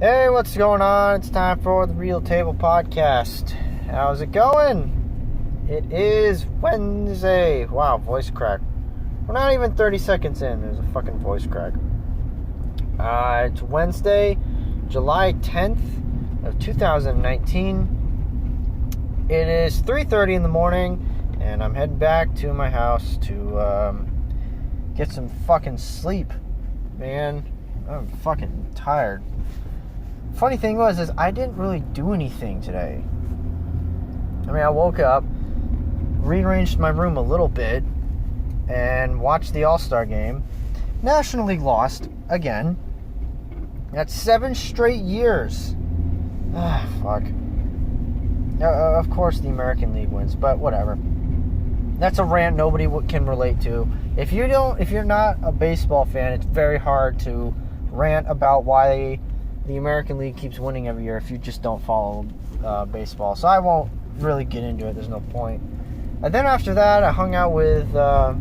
Hey, what's going on? It's time for the Real Table Podcast. How's it going? It is Wednesday. Wow, voice crack. We're not even 30 seconds in. There's a fucking voice crack. It's Wednesday, July 10th of 2019. It is 3:30 in the morning, and I'm heading back to my house to get some fucking sleep. Man, I'm fucking tired. Funny thing is I didn't really do anything today. I mean, I woke up, rearranged my room a little bit, and watched the All-Star game. National League lost again. That's 7 straight years. Ah, fuck. Of course the American League wins, but whatever. That's a rant nobody can relate to. If you're not a baseball fan, it's very hard to rant about why the American League keeps winning every year if you just don't follow baseball. So I won't really get into it. There's no point. And then after that, I hung out with a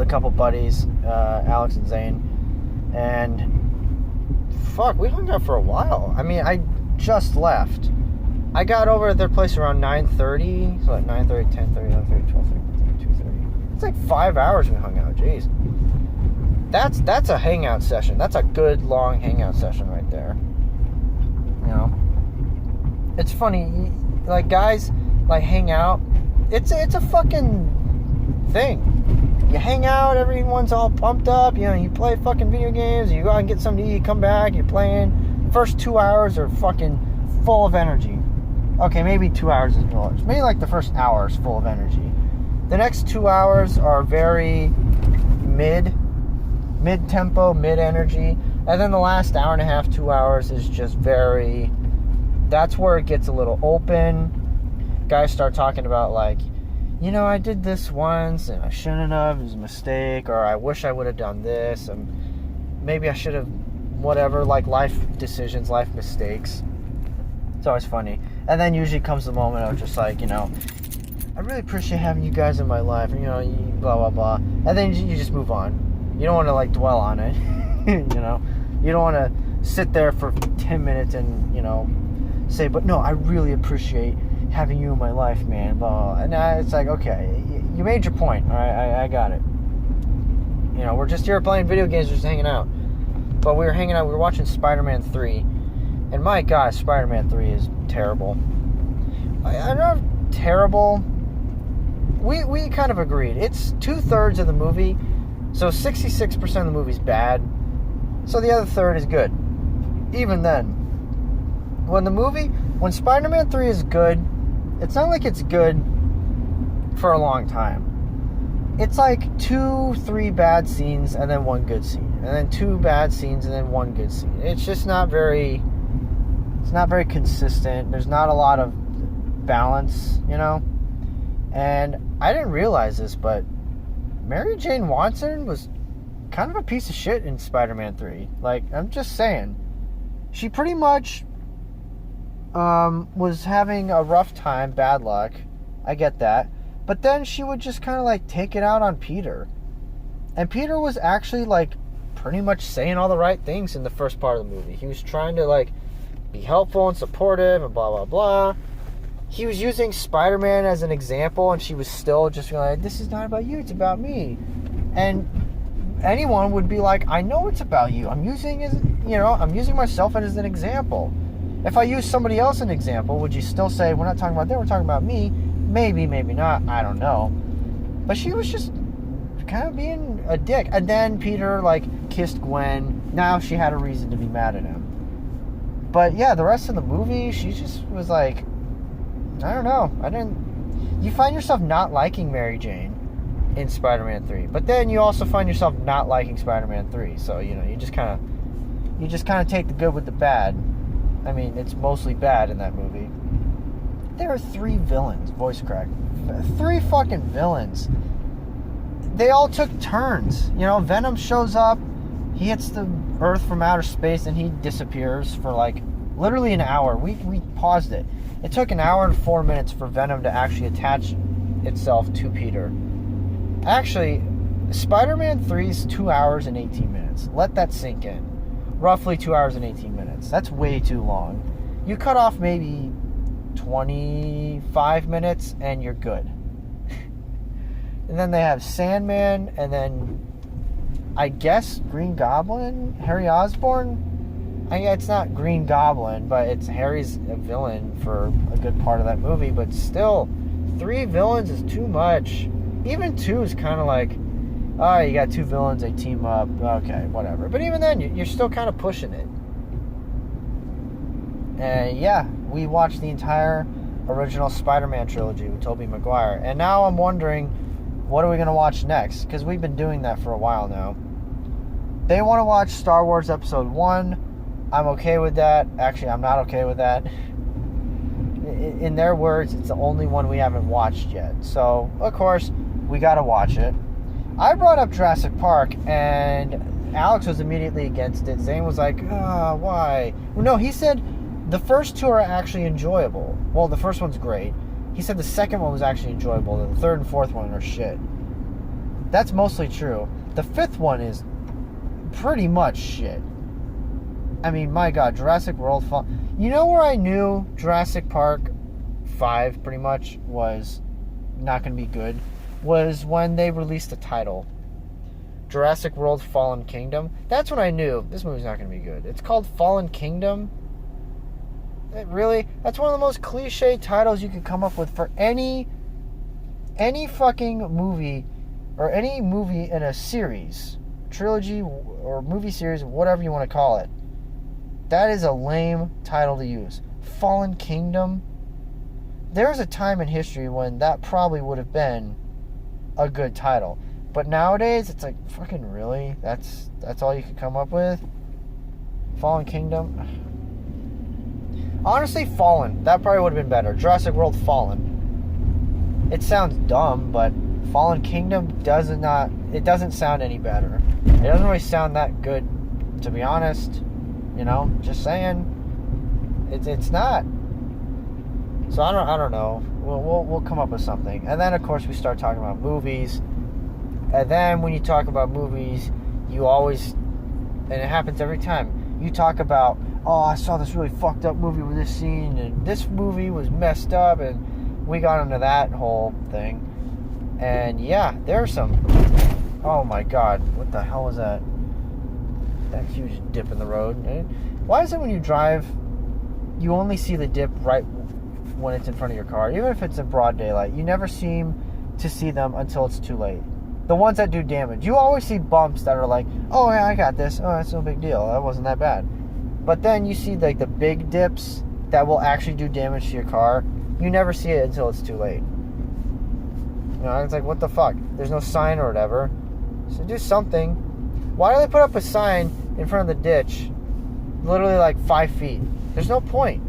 couple buddies, Alex and Zane, and fuck, we hung out for a while. I mean, I just left. I got over at their place around 9:30, so like 9:30, 10:30, 11:30, 12:30, 2:30. It's like 5 hours we hung out. Jeez. That's a hangout session. That's a good long hangout session right there. You know, it's funny, like guys like hang out. It's a fucking thing. You hang out, everyone's all pumped up. You know, you play fucking video games. You go out and get something to eat. Come back, you're playing. First 2 hours are fucking full of energy. Okay, maybe 2 hours is more. Maybe like the first hour is full of energy. The next 2 hours are very mid-tempo, mid-energy. And then the last hour and a half, 2 hours is just very... That's where it gets a little open. Guys start talking about like, you know, I did this once and I shouldn't have. It was a mistake. Or I wish I would have done this. And maybe I should have... Whatever, like life decisions, life mistakes. It's always funny. And then usually comes the moment of just like, you know, I really appreciate having you guys in my life. And, you know, blah, blah, blah. And then you just move on. You don't want to like dwell on it. You know, you don't want to sit there for 10 minutes and, you know, say, but no, I really appreciate having you in my life, man. Blah, blah. And it's like, okay, you made your point. All right, I got it. You know, we're just here playing video games, just hanging out. But we were hanging out, we were watching Spider-Man 3. And my God, Spider-Man 3 is terrible. I know, terrible. We kind of agreed. It's 2/3 of the movie. So 66% of the movie's bad. So the other third is good. Even then, when Spider-Man 3 is good, it's not like it's good for a long time. It's like 2-3 bad scenes and then one good scene. And then 2 bad scenes and then one good scene. It's just not very consistent. There's not a lot of balance, you know? And I didn't realize this, but Mary Jane Watson was kind of a piece of shit in Spider-Man 3. Like, I'm just saying. She pretty much was having a rough time, bad luck. I get that. But then she would just kind of like take it out on Peter. And Peter was actually like pretty much saying all the right things in the first part of the movie. He was trying to like be helpful and supportive and blah, blah, blah. He was using Spider-Man as an example, and she was still just like, this is not about you, it's about me. And anyone would be like, I know it's about you. I'm using myself as an example. If I use somebody else as an example, would you still say, we're not talking about them, we're talking about me? Maybe, maybe not, I don't know. But she was just kind of being a dick. And then Peter, like, kissed Gwen. Now she had a reason to be mad at him. But yeah, the rest of the movie, she just was like, I don't know. You find yourself not liking Mary Jane in Spider-Man 3. But then you also find yourself not liking Spider-Man 3. So, you know, you just kind of take the good with the bad. I mean, it's mostly bad in that movie. There are 3 villains, voice crack. 3 fucking villains. They all took turns. You know, Venom shows up, he hits the Earth from outer space, and he disappears for like literally an hour. We paused it. It took an hour and 4 minutes for Venom to actually attach itself to Peter. Actually, Spider-Man 3 is 2 hours and 18 minutes. Let that sink in. roughly 2 hours and 18 minutes. That's way too long. You cut off maybe 25 minutes and you're good. And then they have Sandman, and then I guess Green Goblin, Harry Osborn. It's not Green Goblin, but Harry's a villain for a good part of that movie. But still, 3 villains is too much. Even 2 is kind of like, oh, you got 2 villains, they team up. Okay, whatever. But even then, you're still kind of pushing it. And yeah, we watched the entire original Spider-Man trilogy with Tobey Maguire. And now I'm wondering, what are we going to watch next? Because we've been doing that for a while now. They want to watch Star Wars Episode 1. I'm okay with that. Actually, I'm not okay with that. In their words, it's the only one we haven't watched yet. So, of course, we got to watch it. I brought up Jurassic Park, and Alex was immediately against it. Zane was like, why? Well, no, he said the first 2 are actually enjoyable. Well, the first one's great. He said the second one was actually enjoyable. The third and fourth one are shit. That's mostly true. The 5th one is pretty much shit. I mean, my God, Jurassic World. You know where I knew Jurassic Park 5 pretty much was not going to be good? Was when they released the title. Jurassic World Fallen Kingdom. That's when I knew this movie's not going to be good. It's called Fallen Kingdom. Really? That's one of the most cliche titles you could come up with for any fucking movie, or any movie in a series, trilogy, or movie series, whatever you want to call it. That is a lame title to use. Fallen Kingdom. There was a time in history when that probably would have been a good title. But nowadays, it's like, fucking really? That's all you could come up with? Fallen Kingdom? Honestly, Fallen. That probably would have been better. Jurassic World Fallen. It sounds dumb, but Fallen Kingdom doesn't sound any better. It doesn't really sound that good, to be honest. You know, just saying. It's not. So I don't know. We'll come up with something. And then, of course, we start talking about movies. And then when you talk about movies, you always, and it happens every time, you talk about, oh, I saw this really fucked up movie with this scene, and this movie was messed up, and we got into that whole thing. And yeah, there's some, oh my God, what the hell was that? That huge dip in the road. Why is it when you drive, you only see the dip right when it's in front of your car? Even if it's in broad daylight, you never seem to see them until it's too late. The ones that do damage. You always see bumps that are like, oh yeah, I got this. Oh, that's no big deal. That wasn't that bad. But then you see like the big dips that will actually do damage to your car. You never see it until it's too late. You know, it's like, what the fuck? There's no sign or whatever. So do something. Why do they put up a sign in front of the ditch literally like 5 feet? There's no point.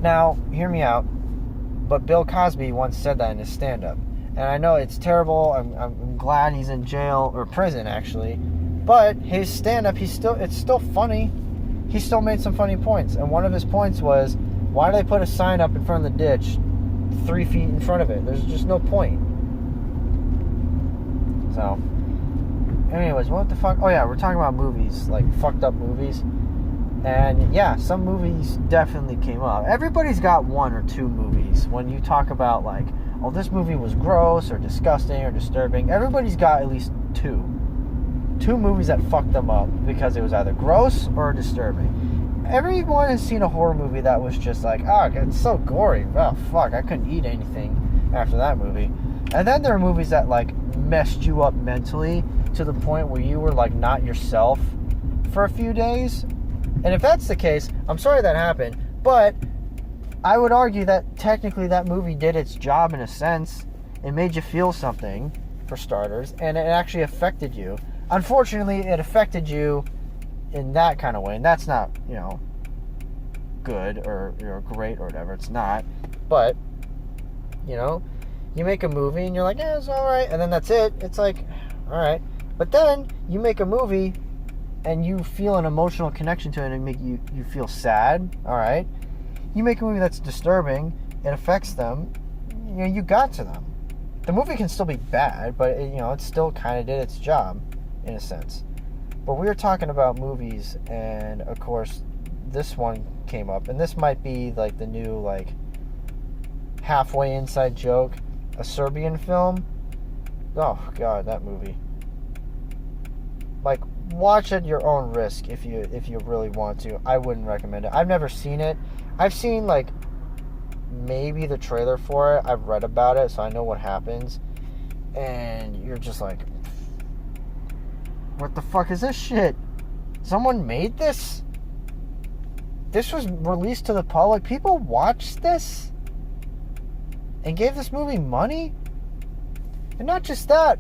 Now, hear me out. But Bill Cosby once said that in his stand-up. And I know it's terrible. I'm glad he's in jail, or prison actually. But his stand-up, it's still funny. He still made some funny points. And one of his points was, why do they put a sign up in front of the ditch 3 feet in front of it? There's just no point. So, anyways, what the fuck? Oh yeah, we're talking about movies, like fucked up movies. And yeah, some movies definitely came up. Everybody's got 1 or 2 movies. When you talk about like, oh, this movie was gross or disgusting or disturbing, everybody's got at least 2 movies that fucked them up because it was either gross or disturbing. Everyone has seen a horror movie that was just like, oh, it's so gory. Oh, fuck, I couldn't eat anything after that movie. And then there are movies that like messed you up mentally to the point where you were like not yourself for a few days. And if that's the case, I'm sorry that happened, but I would argue that technically that movie did its job in a sense. It made you feel something, for starters, and it actually affected you. Unfortunately, it affected you in that kind of way, and that's not, good or great or whatever. It's not. But, you make a movie and you're like, yeah, it's alright, and then that's it. It's like, alright. But then you make a movie and you feel an emotional connection to it and make you feel sad, alright. You make a movie that's disturbing, it affects them, you got to them. The movie can still be bad, but it still kind of did its job, in a sense. But we were talking about movies, and of course, this one came up, and this might be like the new like halfway inside joke, a Serbian film. Oh God, that movie. Like, watch at your own risk if you really want to. I wouldn't recommend it. I've never seen it. I've seen like maybe the trailer for it. I've read about it, so I know what happens. And you're just like, what the fuck is this shit? Someone made this? This was released to the public. People watched this and gave this movie money? And not just that.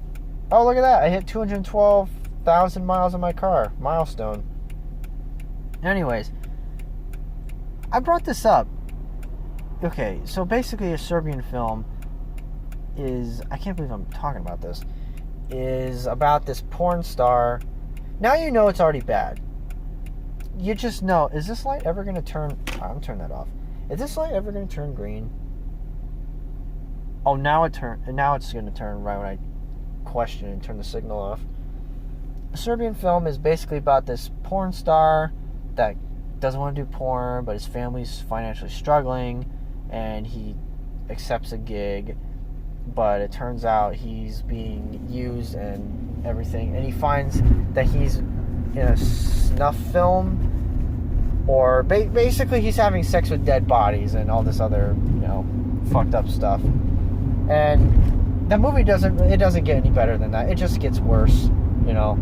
Oh, look at that. I hit 212,000 miles on my car. Milestone. Anyways, I brought this up. Okay, so basically a Serbian film is, I can't believe I'm talking about this, is about this porn star. Now you know it's already bad. You just know, is this light ever going to turn, I'm turning that off. Is this light ever going to turn green? Oh, now it's going to turn right when I question and turn the signal off. A Serbian film is basically about this porn star that doesn't want to do porn, but his family's financially struggling, and he accepts a gig, but it turns out he's being used and everything, and he finds that he's in a snuff film, or basically he's having sex with dead bodies and all this other, fucked up stuff. And the movie doesn't get any better than that. It just gets worse,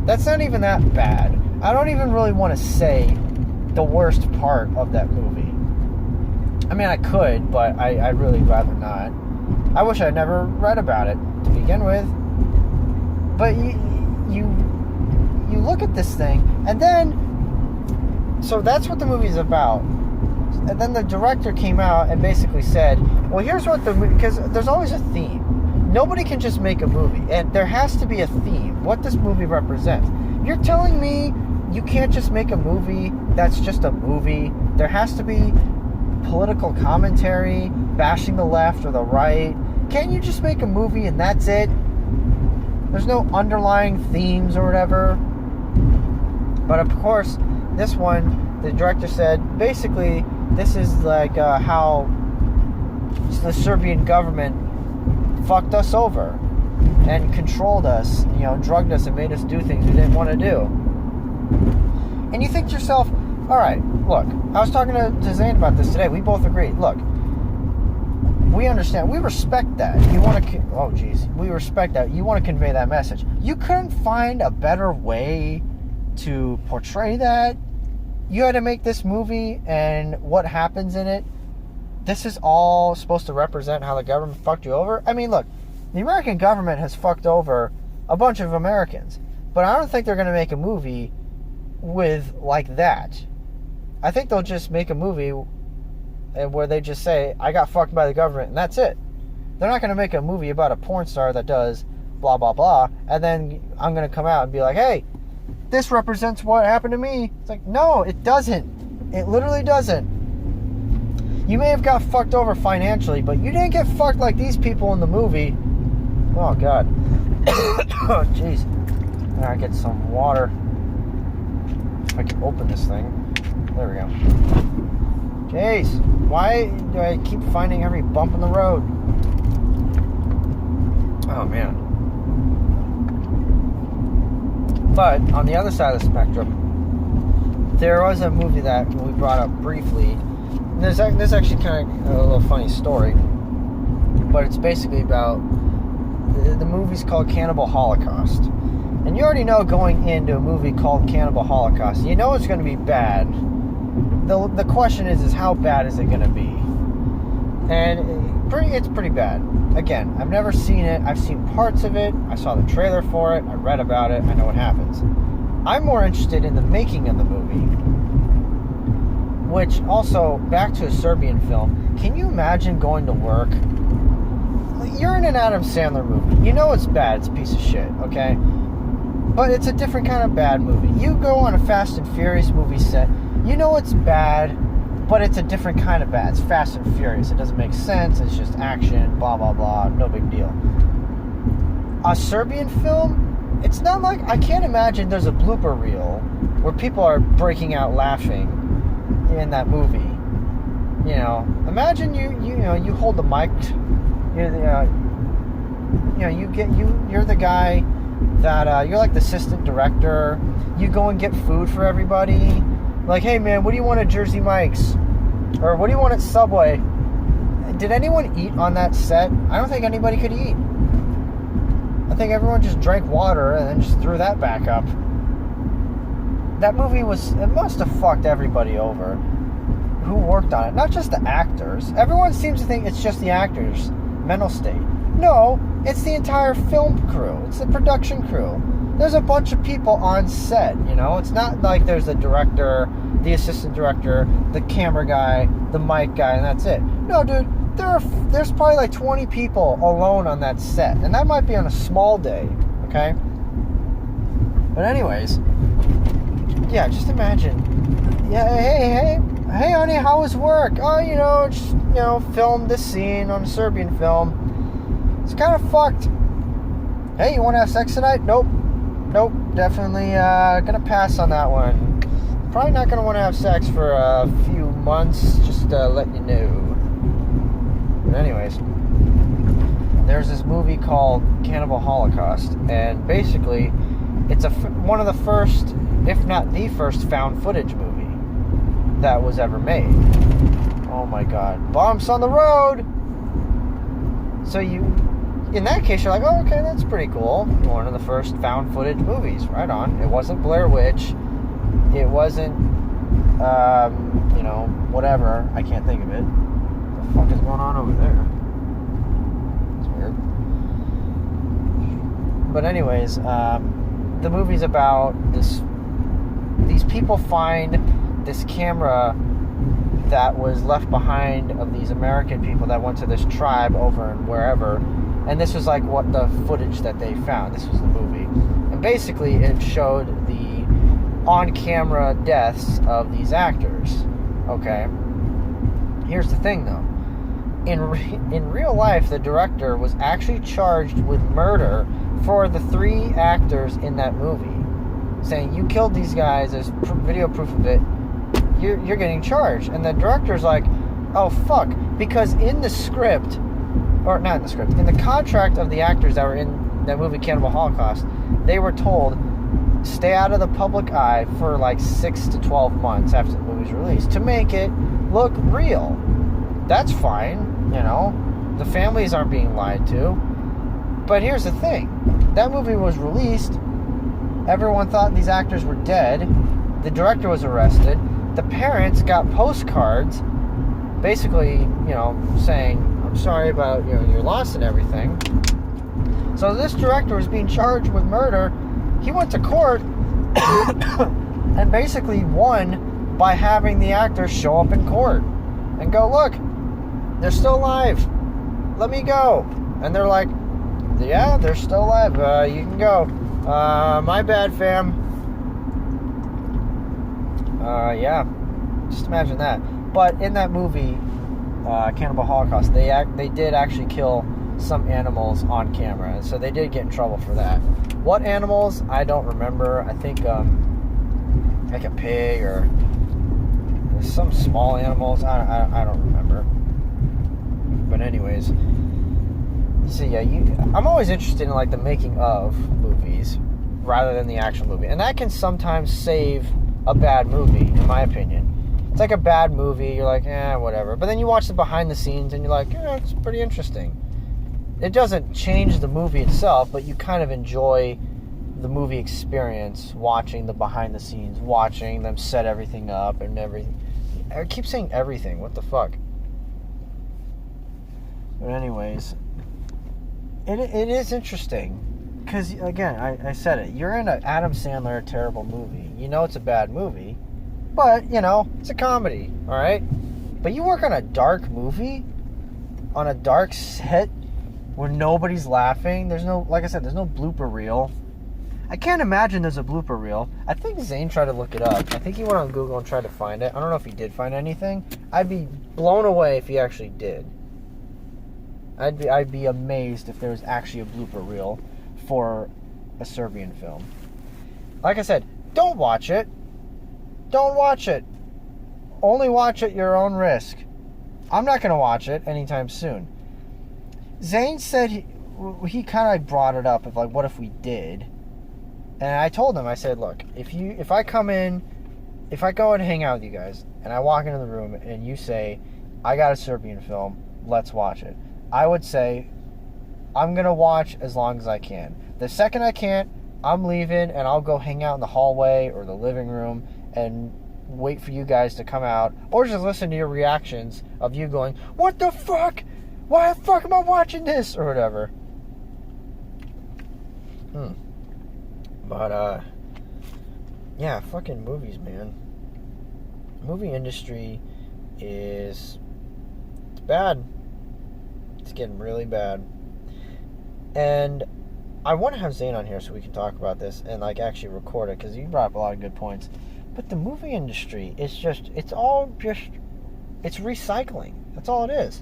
That's not even that bad. I don't even really want to say the worst part of that movie. I mean, I could, but I'd really rather not. I wish I'd never read about it to begin with. But you look at this thing, and then, so that's what the movie's about. And then the director came out and basically said, well, here's what because there's always a theme. Nobody can just make a movie, and there has to be a theme, what this movie represents. You're telling me you can't just make a movie that's just a movie? There has to be political commentary, bashing the left or the right. Can't you just make a movie and that's it? There's no underlying themes or whatever. But of course, this one, the director said, basically, this is like how the Serbian government fucked us over and controlled us, drugged us and made us do things we didn't want to do. And you think to yourself, all right, look, I was talking to Zane about this today. We both agreed. Look, we understand. We respect that. We respect that. You want to convey that message. You couldn't find a better way to portray that. You had to make this movie, and what happens in it, this is all supposed to represent how the government fucked you over? I mean, look, the American government has fucked over a bunch of Americans, but I don't think they're going to make a movie with like that. I think they'll just make a movie where they just say, I got fucked by the government, and that's it. They're not going to make a movie about a porn star that does blah, blah, blah, and then I'm going to come out and be like, hey, this represents what happened to me. It's like, no, it doesn't. It literally doesn't. You may have got fucked over financially, but you didn't get fucked like these people in the movie. Oh, God. Oh, jeez. Alright, get some water. If I can open this thing. There we go. Jeez. Why do I keep finding every bump in the road? Oh, man. But, on the other side of the spectrum, there was a movie that we brought up briefly. There's actually kind of a little funny story, but it's basically about, the movie's called Cannibal Holocaust. And you already know going into a movie called Cannibal Holocaust, you know it's going to be bad. The question is how bad is it going to be? And it's pretty bad. Again, I've never seen it. I've seen parts of it. I saw the trailer for it. I read about it. I know what happens. I'm more interested in the making of the movie. Which, also, back to a Serbian film, can you imagine going to work? You're in an Adam Sandler movie. You know it's bad. It's a piece of shit, okay? But it's a different kind of bad movie. You go on a Fast and Furious movie set. You know it's bad, but it's a different kind of bad. It's Fast and Furious. It doesn't make sense. It's just action, blah, blah, blah. No big deal. A Serbian film? it's not like, I can't imagine there's a blooper reel where people are breaking out laughing in that movie. You know, imagine you hold the mic, you're the guy that you're like the assistant director. You go and get food for everybody. Like, hey man, what do you want at Jersey Mike's? Or what do you want at Subway? Did anyone eat on that set? I don't think anybody could eat. I think everyone just drank water and then just threw that back up. That movie it must have fucked everybody over who worked on it. Not just the actors. Everyone seems to think it's just the actors' mental state. No, it's the entire film crew. It's the production crew. There's a bunch of people on set, you know? It's not like there's the director, the assistant director, the camera guy, the mic guy, and that's it. No, dude, there's probably like 20 people alone on that set. And that might be on a small day, okay? But anyways, yeah, just imagine. Yeah, hey, honey, how was work? Oh, just, filmed this scene on a Serbian film. It's kind of fucked. Hey, you want to have sex tonight? Nope, definitely gonna pass on that one. Probably not gonna want to have sex for a few months, just to let you know. But anyways, there's this movie called Cannibal Holocaust, and basically, it's one of the first, if not the first, found footage movie that was ever made. Oh my god. Bumps on the road! So in that case, you're like, oh, okay, that's pretty cool. One of the first found footage movies. Right on. It wasn't Blair Witch. It wasn't, whatever. I can't think of it. What the fuck is going on over there? It's weird. But anyways, the movie's about these people find this camera that was left behind of these American people that went to this tribe over and wherever, and this was like what the footage that they found. This was the movie, and basically it showed the on-camera deaths of these actors. Okay, here's the thing though, in real life, the director was actually charged with murder for the 3 actors in that movie, saying, you killed these guys, there's video proof of it, you're getting charged. And the director's like, oh fuck, because in the script, or not in the script, in the contract of the actors that were in that movie Cannibal Holocaust, they were told, stay out of the public eye for like 6 to 12 months after the movie's released to make it look real. That's fine, the families aren't being lied to. But here's the thing, that movie was released, everyone thought these actors were dead, the director was arrested, the parents got postcards basically, saying, I'm sorry about your loss and everything. So this director was being charged with murder. He went to court and basically won by having the actors show up in court and go, look, they're still alive, let me go. And they're like, yeah, they're still alive, you can go. My bad, fam. Yeah, just imagine that. But in that movie, Cannibal Holocaust, they did actually kill some animals on camera, so they did get in trouble for that. What animals? I don't remember. I think like a pig or some small animals. I don't remember. But anyways, so yeah, I'm always interested in like the making of movies rather than the actual movie, and that can sometimes save a bad movie, in my opinion. It's like a bad movie, you're like, whatever. But then you watch the behind the scenes and you're like, it's pretty interesting. It doesn't change the movie itself, but you kind of enjoy the movie experience, watching the behind the scenes, watching them set everything up and everything. I keep saying everything, what the fuck? But anyways, it is interesting. Because, again, I said it. You're in an Adam Sandler terrible movie. You know it's a bad movie. But, it's a comedy, alright? But you work on a dark movie, on a dark set, where nobody's laughing. There's no, like I said, there's no blooper reel. I can't imagine there's a blooper reel. I think Zane tried to look it up. I think he went on Google and tried to find it. I don't know if he did find anything. I'd be blown away if he actually did. I'd be amazed if there was actually a blooper reel for a Serbian film. Like I said, don't watch it. Don't watch it. Only watch at your own risk. I'm not going to watch it anytime soon. Zane said he kind of brought it up of like, what if we did? And I told him, I said, look, if I come in, if I go and hang out with you guys, and I walk into the room and you say, I got a Serbian film, let's watch it. I would say, I'm going to watch as long as I can. The second I can't, I'm leaving and I'll go hang out in the hallway or the living room and wait for you guys to come out, or just listen to your reactions of you going, what the fuck? Why the fuck am I watching this? Or whatever. But, yeah, fucking movies, man. Movie industry it's bad. It's getting really bad. And I want to have Zane on here so we can talk about this and, like, actually record it, because you brought up a lot of good points. But the movie industry is just, it's recycling. That's all it is.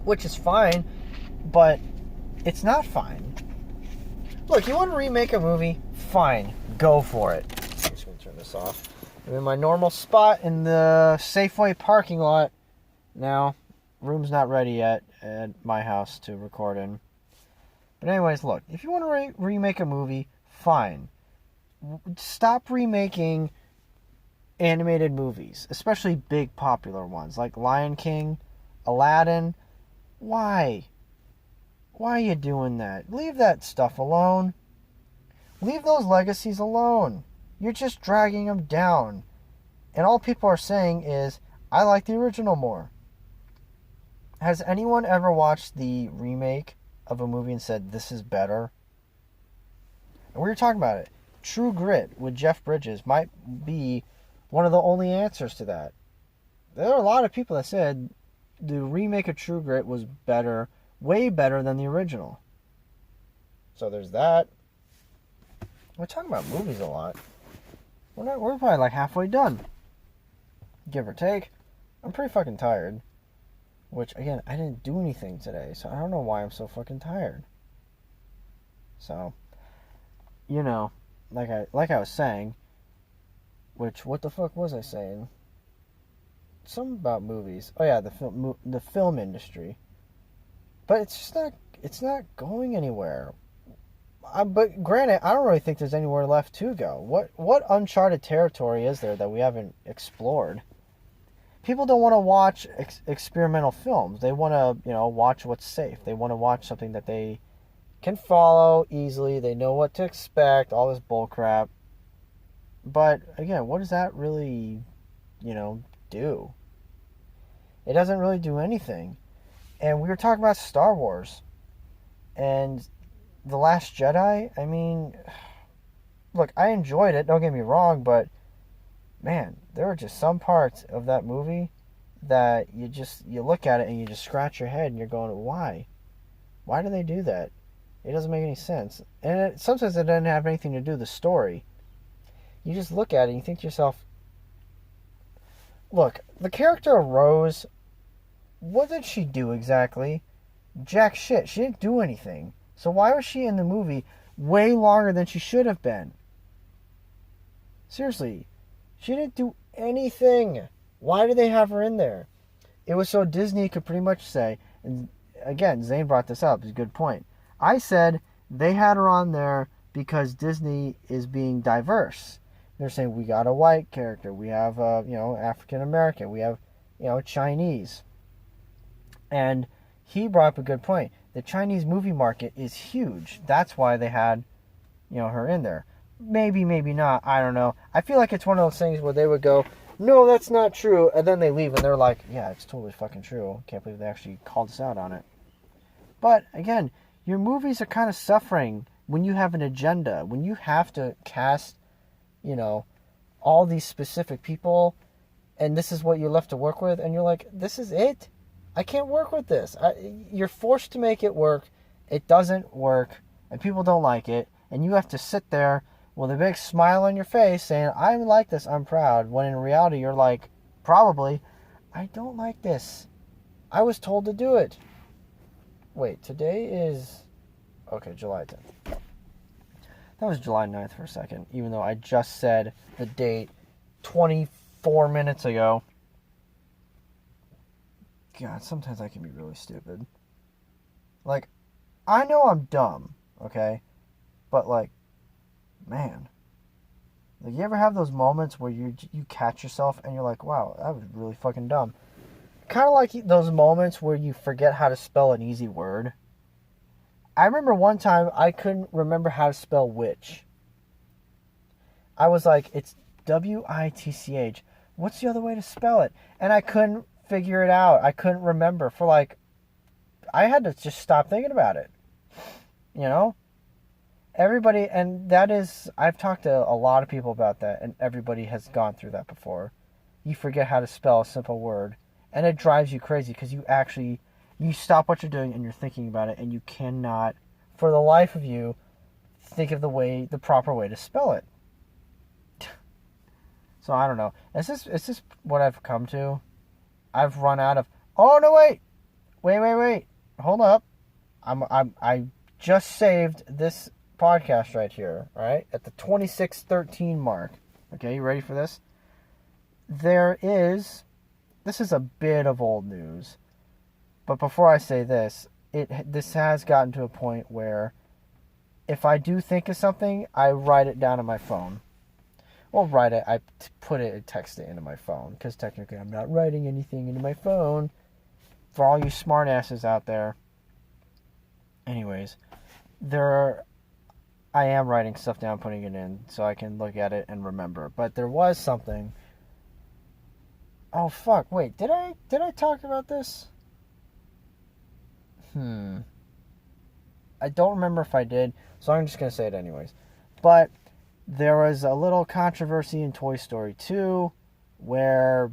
Which is fine, but it's not fine. Look, you want to remake a movie? Fine. Go for it. I'm just going to turn this off. I'm in my normal spot in the Safeway parking lot. Now, room's not ready yet at my house to record in. But anyways, look, if you want to remake a movie, fine. Stop remaking animated movies, especially big popular ones like Lion King, Aladdin. Why? Why are you doing that? Leave that stuff alone. Leave those legacies alone. You're just dragging them down. And all people are saying is, I like the original more. Has anyone ever watched the remake of a movie and said, this is better? And we were talking about it. True Grit with Jeff Bridges might be one of the only answers to that. There are a lot of people that said the remake of True Grit was better, way better than the original. So there's that. We're talking about movies a lot. We're probably like halfway done, give or take. I'm pretty fucking tired. Which, again, I didn't do anything today, so I don't know why I'm so fucking tired. So, you know, like I was saying, which, what the fuck was I saying? Something about movies. Oh yeah, the film industry. But it's not going anywhere. But granted, I don't really think there's anywhere left to go. What uncharted territory is there that we haven't explored? People don't want to watch experimental films. They want to, watch what's safe. They want to watch something that they can follow easily. They know what to expect, all this bullcrap. But, again, what does that really, do? It doesn't really do anything. And we were talking about Star Wars. And The Last Jedi, I mean, look, I enjoyed it, don't get me wrong, but, man, there are just some parts of that movie that you look at it and you just scratch your head and you're going, why? Why do they do that? It doesn't make any sense. And sometimes it doesn't have anything to do with the story. You just look at it and you think to yourself, look, the character of Rose, what did she do exactly? Jack shit. She didn't do anything. So why was she in the movie way longer than she should have been? Seriously, she didn't do anything. Why did they have her in there? It was so Disney could pretty much say, and again, Zane brought this up, it's a good point. I said they had her on there because Disney is being diverse. They're saying we got a white character, we have African American, we have Chinese. And he brought up a good point. The Chinese movie market is huge. That's why they had her in there. Maybe, maybe not. I don't know. I feel like it's one of those things where they would go, no, that's not true. And then they leave and they're like, yeah, it's totally fucking true. Can't believe they actually called us out on it. But again, your movies are kind of suffering when you have an agenda. When you have to cast, all these specific people and this is what you're left to work with. And you're like, this is it? I can't work with this. You're forced to make it work. It doesn't work. And people don't like it. And you have to sit there with a big smile on your face saying, I like this, I'm proud. When in reality, you're like, probably, I don't like this. I was told to do it. Wait, today is... Okay, July 10th. That was July 9th for a second, even though I just said the date 24 minutes ago. God, sometimes I can be really stupid. Like, I know I'm dumb, okay? But, like, man. Like, you ever have those moments where you catch yourself and you're like, wow, that was really fucking dumb. Kind of like those moments where you forget how to spell an easy word. I remember one time I couldn't remember how to spell witch. I was like, it's W-I-T-C-H. What's the other way to spell it? And I couldn't figure it out. I couldn't remember for like, I had to just stop thinking about it. You know? Everybody, and that is, I've talked to a lot of people about that, and everybody has gone through that before. You forget how to spell a simple word, and it drives you crazy because you stop what you're doing and you're thinking about it, and you cannot, for the life of you, think of the proper way to spell it. So I don't know. Is this what I've come to? I've run out of. Oh no! Wait! Hold up! I just saved this podcast right here. All right, at the 2613 mark. Okay, you ready for this? This is a bit of old news. But before I say this, this has gotten to a point where if I do think of something, I write it down on my phone. Well, I text it into my phone, because technically I'm not writing anything into my phone. For all you smartasses out there. Anyways, I am writing stuff down, putting it in, so I can look at it and remember. But there was something. Oh fuck! Wait, did I talk about this? I don't remember if I did, so I'm just gonna say it anyways. But there was a little controversy in Toy Story 2 where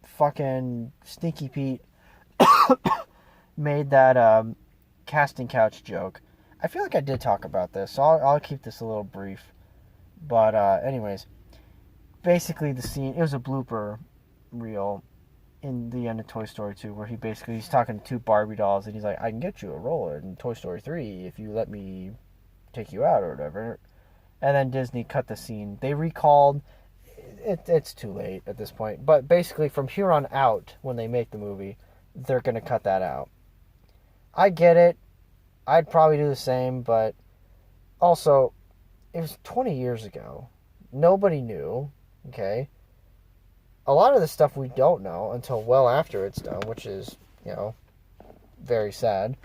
fucking Stinky Pete made that casting couch joke. I feel like I did talk about this, so I'll keep this a little brief. But anyways, basically the scene, it was a blooper reel in the end of Toy Story 2 where he's talking to two Barbie dolls and he's like, I can get you a role in Toy Story 3 if you let me take you out or whatever. And then Disney cut the scene. They recalled. It's too late at this point. But basically from here on out, when they make the movie, they're going to cut that out. I get it. I'd probably do the same, but also, it was 20 years ago. Nobody knew, okay? A lot of the stuff we don't know until well after it's done, which is, very sad.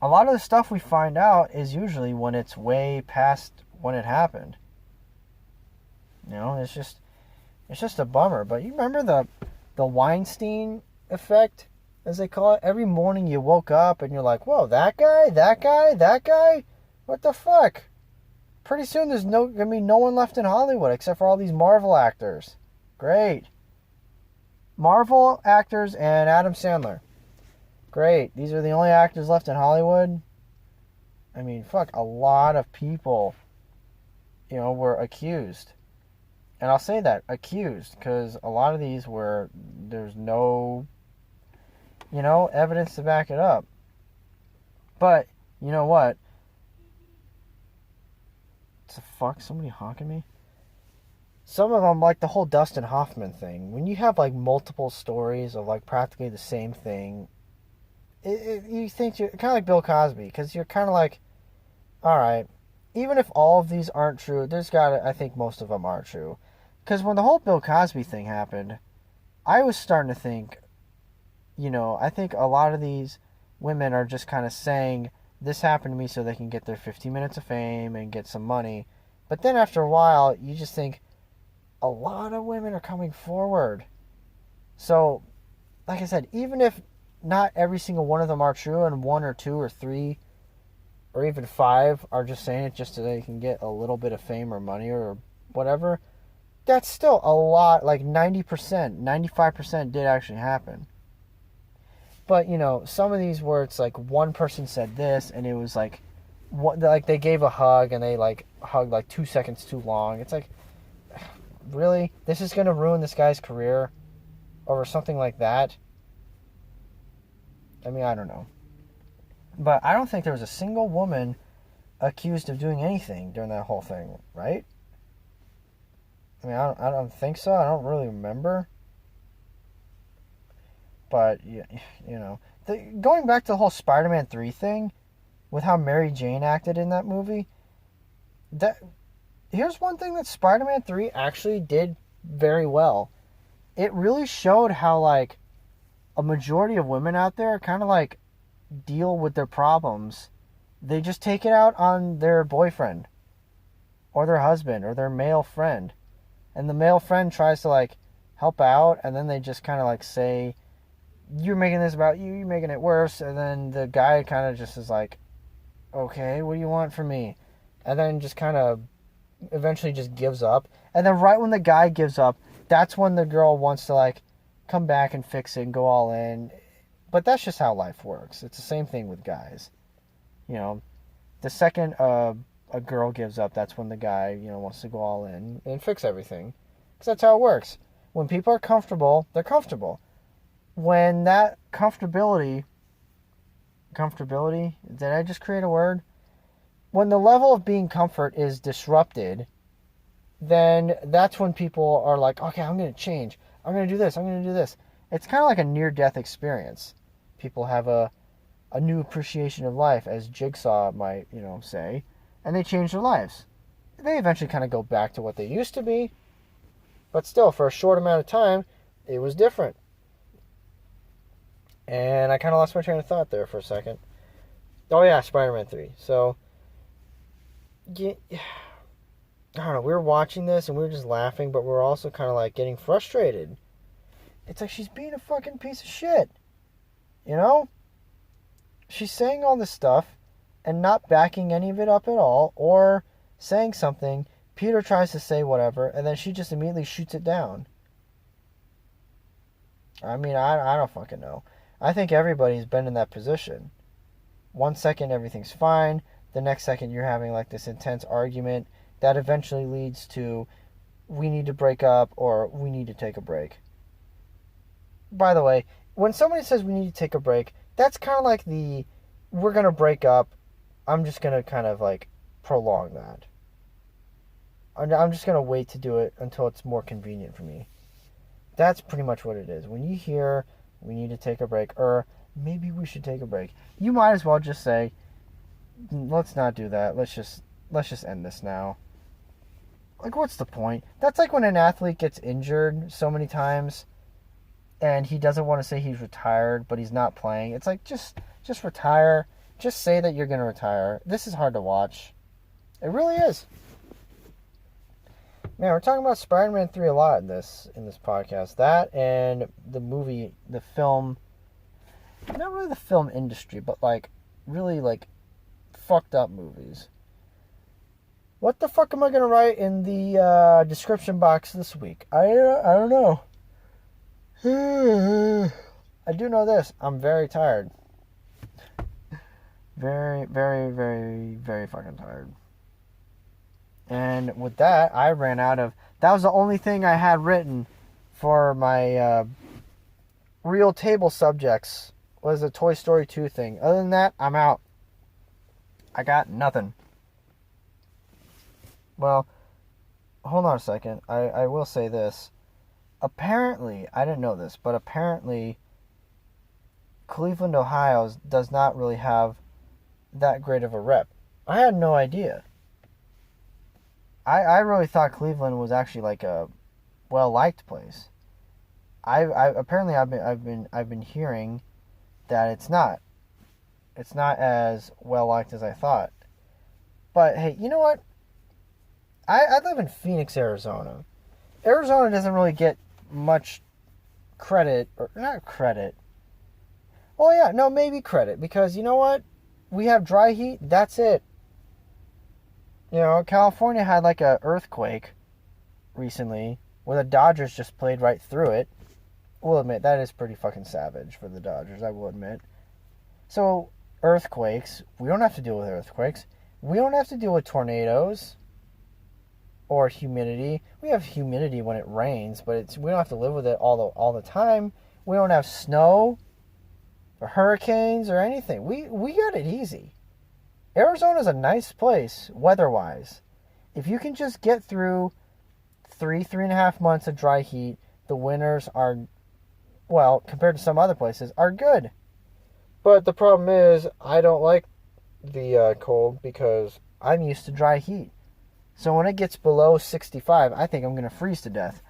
A lot of the stuff we find out is usually when it's way past when it happened. It's just a bummer. But you remember the Weinstein effect, as they call it? Every morning you woke up and you're like, whoa, that guy? What the fuck? Pretty soon there's gonna be no one left in Hollywood except for all these Marvel actors. Great. Marvel actors and Adam Sandler. Great. These are the only actors left in Hollywood. I mean, fuck, a lot of people, were accused. And I'll say that, accused, because a lot of these there's no, evidence to back it up. But, you know what? What the fuck? Somebody honking me? Some of them, like the whole Dustin Hoffman thing, when you have, like, multiple stories of, like, practically the same thing, you think you're kind of like Bill Cosby, because you're kind of like, all right, even if all of these aren't true, I think most of them are true. Because when the whole Bill Cosby thing happened, I was starting to think, I think a lot of these women are just kind of saying, this happened to me so they can get their 15 minutes of fame and get some money. But then after a while, you just think, a lot of women are coming forward. So, like I said, even if not every single one of them are true, and one or two or three or even five are just saying it just so they can get a little bit of fame or money or whatever, that's still a lot. Like 90%, 95% did actually happen. But, some of these where it's like one person said this and it was like they gave a hug and they like hugged like 2 seconds too long. It's like, really? This is going to ruin this guy's career over something like that? I mean, I don't know. But I don't think there was a single woman accused of doing anything during that whole thing, right? I mean, I don't think so. I don't really remember. But, going back to the whole Spider-Man 3 thing, with how Mary Jane acted in that movie, here's one thing that Spider-Man 3 actually did very well. It really showed how, like, a majority of women out there kind of, like, deal with their problems. They just take it out on their boyfriend or their husband or their male friend. And the male friend tries to, like, help out, and then they just kind of, like, say, you're making this about you, you're making it worse. And then the guy kind of just is like, okay, what do you want from me? And then just kind of eventually just gives up. And then right when the guy gives up, that's when the girl wants to, like, come back and fix it and go all in. But that's just how life works. It's the same thing with guys. The second a girl gives up, that's when the guy, wants to go all in and fix everything. Because that's how it works. When people are comfortable, they're comfortable. When that comfortability, did I just create a word? When the level of being comfort is disrupted, then that's when people are like, okay, I'm going to change. I'm going to do this. I'm going to do this. It's kind of like a near-death experience. People have a new appreciation of life, as Jigsaw might, say, and they change their lives. They eventually kind of go back to what they used to be, but still, for a short amount of time, it was different. And I kind of lost my train of thought there for a second. Oh yeah, Spider-Man 3. So, yeah, I don't know, we were watching this and we were just laughing, but we were also kind of like getting frustrated. It's like she's being a fucking piece of shit. She's saying all this stuff and not backing any of it up at all, or saying something, Peter tries to say whatever, and then she just immediately shoots it down. I mean, I don't fucking know. I think everybody's been in that position. 1 second everything's fine, the next second you're having like this intense argument that eventually leads to we need to break up or we need to take a break. By the way, when somebody says we need to take a break, that's kind of like we're going to break up, I'm just going to kind of like prolong that. I'm just going to wait to do it until it's more convenient for me. That's pretty much what it is. When you hear we need to take a break, or maybe we should take a break, you might as well just say, let's not do that. Let's just end this now. Like, what's the point? That's like when an athlete gets injured so many times and he doesn't want to say he's retired, but he's not playing. It's like, just retire. Just say that you're going to retire. This is hard to watch. It really is. Man, we're talking about Spider-Man 3 a lot in this podcast. That and the movie, the film, not really the film industry, but like really like fucked up movies. What the fuck am I going to write in the description box this week? I don't know. I do know this. I'm very tired. Very, very, very, very fucking tired. And with that, I ran out of... That was the only thing I had written for my real table subjects, was the Toy Story 2 thing. Other than that, I'm out. I got nothing. Well, hold on a second. I will say this. Apparently, I didn't know this, but apparently Cleveland, Ohio does not really have that great of a rep. I had no idea. I really thought Cleveland was actually like a well-liked place. I've been hearing that it's not. It's not as well-liked as I thought. But hey, you know what? I live in Phoenix, Arizona. Arizona doesn't really get much credit, or not credit. Well, yeah, no, maybe credit, because you know what? We have dry heat. That's it. California had like a earthquake recently where the Dodgers just played right through it. We'll admit, that is pretty fucking savage for the Dodgers, I will admit. So, earthquakes. We don't have to deal with earthquakes. We don't have to deal with tornadoes or humidity. We have humidity when it rains, but we don't have to live with it all the time. We don't have snow. or hurricanes or anything. We got it easy. Arizona's a nice place weather-wise. If you can just get through 3.5 months of dry heat, the winters are, well, compared to some other places, are good. But the problem is, I don't like the cold because I'm used to dry heat. So when it gets below 65, I think I'm going to freeze to death.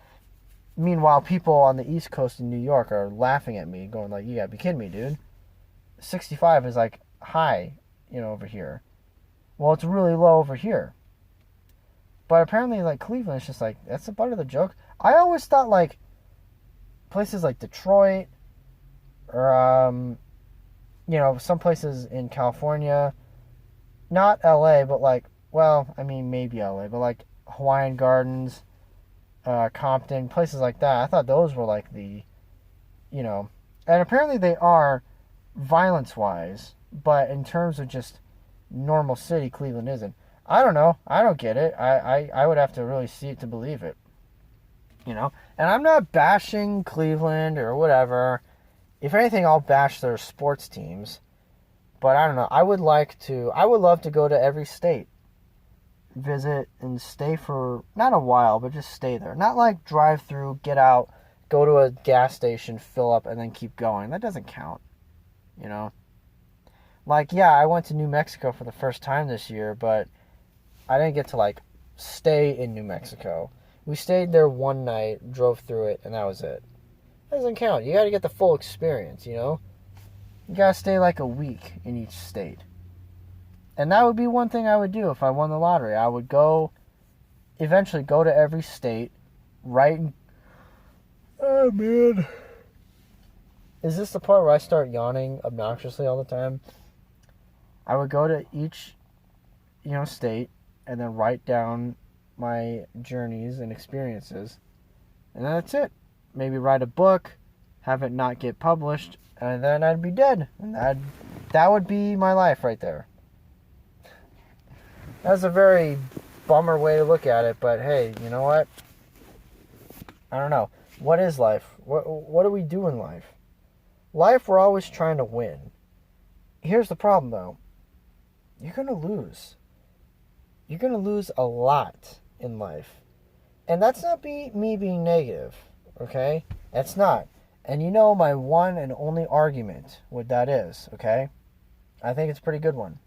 Meanwhile, people on the East Coast in New York are laughing at me, going like, you gotta be kidding me, dude. 65 is like high, over here. Well, it's really low over here. But apparently, like, Cleveland, it's just like, that's the butt of the joke. I always thought, like, places like Detroit, or, some places in California, not LA, but like, well, I mean, maybe LA, but like Hawaiian Gardens, Compton, places like that. I thought those were like the, and apparently they are violence-wise, but in terms of just normal city, Cleveland isn't. I don't know. I don't get it. I would have to really see it to believe it. And I'm not bashing Cleveland or whatever. If anything, I'll bash their sports teams. But I don't know. I would love to go to every state, visit, and stay for, not a while, but just stay there. Not like drive through, get out, go to a gas station, fill up, and then keep going. That doesn't count, Like, yeah, I went to New Mexico for the first time this year, but I didn't get to, like, stay in New Mexico. We stayed there one night, drove through it, and that was it. That doesn't count. You got to get the full experience, You got to stay like a week in each state. And that would be one thing I would do if I won the lottery. I would eventually go to every state, oh, man. Is this the part where I start yawning obnoxiously all the time? I would go to each, state, and then write down my journeys and experiences. And then that's it. Maybe write a book, have it not get published, and then I'd be dead. And that would be my life right there. That's a very bummer way to look at it, but hey, you know what? I don't know. What is life? What do we do in life? Life, we're always trying to win. Here's the problem, though. You're going to lose. You're going to lose a lot in life. And that's not me being negative, okay? That's not. And my one and only argument with that is, okay? I think it's a pretty good one.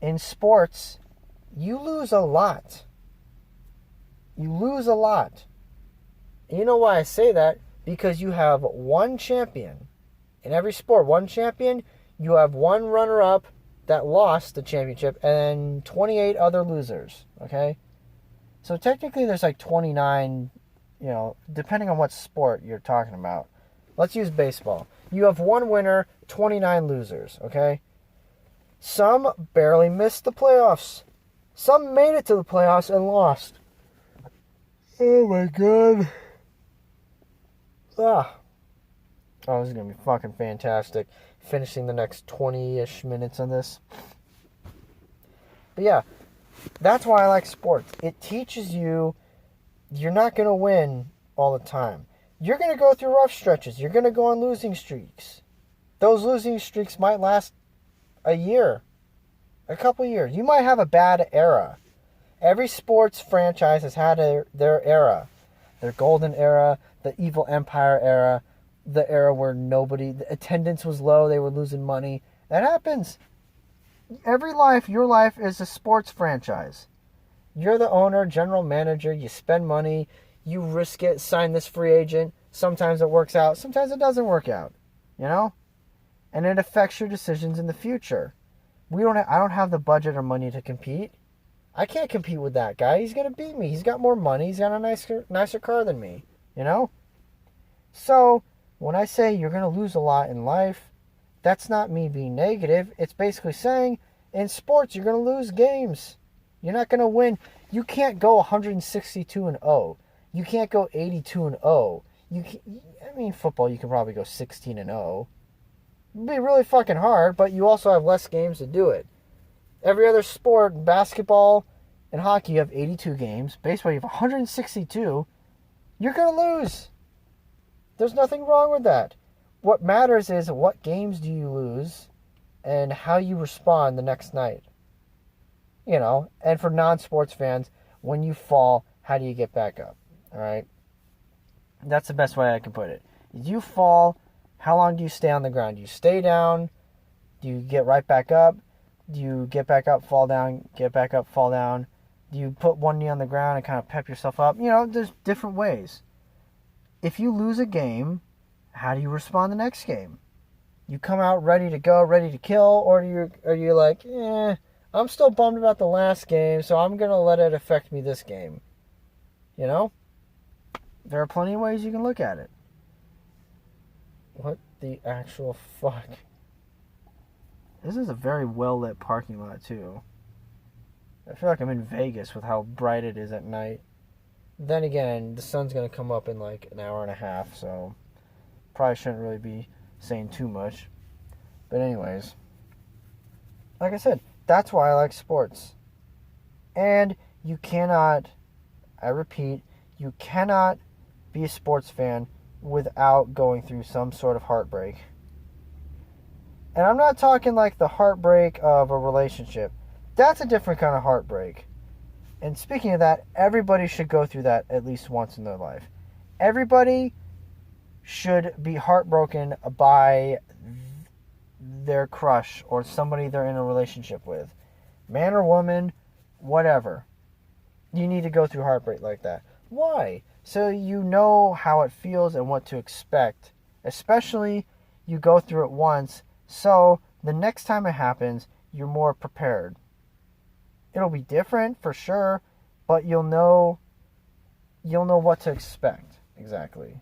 In sports, you lose a lot. You lose a lot. And you know why I say that? Because you have one champion. In every sport, one champion, you have one runner-up that lost the championship, and 28 other losers, okay? So technically there's like 29, depending on what sport you're talking about. Let's use baseball. You have one winner, 29 losers, okay? Some barely missed the playoffs. Some made it to the playoffs and lost. Oh my god. Oh, this is going to be fucking fantastic. Finishing the next 20-ish minutes on this. But yeah, that's why I like sports. It teaches you you're not going to win all the time. You're going to go through rough stretches. You're going to go on losing streaks. Those losing streaks might last a year, a couple years. You might have a bad era. Every sports franchise has had their era. Their golden era, the evil empire era, the era where the attendance was low, they were losing money. That happens. Your life is a sports franchise. You're the owner, general manager, you spend money, you risk it, sign this free agent. Sometimes it works out, sometimes it doesn't work out, And it affects your decisions in the future. I don't have the budget or money to compete. I can't compete with that guy. He's going to beat me. He's got more money. He's got a nicer car than me, So, when I say you're going to lose a lot in life, that's not me being negative. It's basically saying in sports, you're going to lose games. You're not going to win. You can't go 162-0. You can't go 82-0. Football, you can probably go 16-0. It'd be really fucking hard, but you also have less games to do it. Every other sport, basketball and hockey, you have 82 games. Baseball, you have 162. You're going to lose. There's nothing wrong with that. What matters is what games do you lose and how you respond the next night. You know, and for non-sports fans, when you fall, how do you get back up? All right? That's the best way I can put it. You fall, how long do you stay on the ground? Do you stay down? Do you get right back up? Do you get back up, fall down, get back up, fall down? Do you put one knee on the ground and kind of pep yourself up? You know, there's different ways. If you lose a game, how do you respond the next game? You come out ready to go, ready to kill, or are you like, I'm still bummed about the last game, so I'm going to let it affect me this game. You know? There are plenty of ways you can look at it. What the actual fuck? This is a very well-lit parking lot, too. I feel like I'm in Vegas with how bright it is at night. Then again, the sun's going to come up in like an hour and a half, so probably shouldn't really be saying too much. But anyways, like I said, that's why I like sports. And you cannot, I repeat, you cannot be a sports fan without going through some sort of heartbreak. And I'm not talking like the heartbreak of a relationship. That's a different kind of heartbreak. And speaking of that, everybody should go through that at least once in their life. Everybody should be heartbroken by their crush or somebody they're in a relationship with. Man or woman, whatever. You need to go through heartbreak like that. Why? So you know how it feels and what to expect. Especially you go through it once, so the next time it happens, you're more prepared. It'll be different for sure, but you'll know what to expect exactly,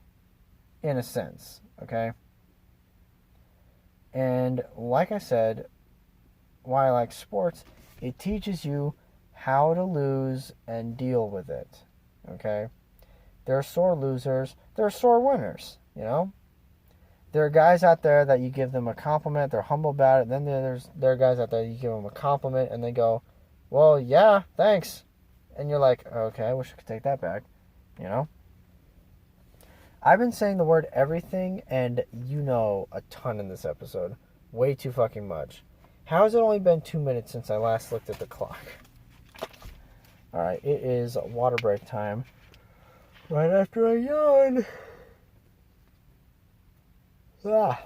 in a sense, okay? And like I said, why I like sports, it teaches you how to lose and deal with it, okay? There are sore losers, there are sore winners, you know? There are guys out there that you give them a compliment, they're humble about it, then there are guys out there you give them a compliment and they go, well, yeah, thanks. And you're like, okay, I wish I could take that back, you know? I've been saying the word everything and a ton in this episode. Way too fucking much. How has it only been 2 minutes since I last looked at the clock? Alright, it is water break time. Right after I yawn. Ah.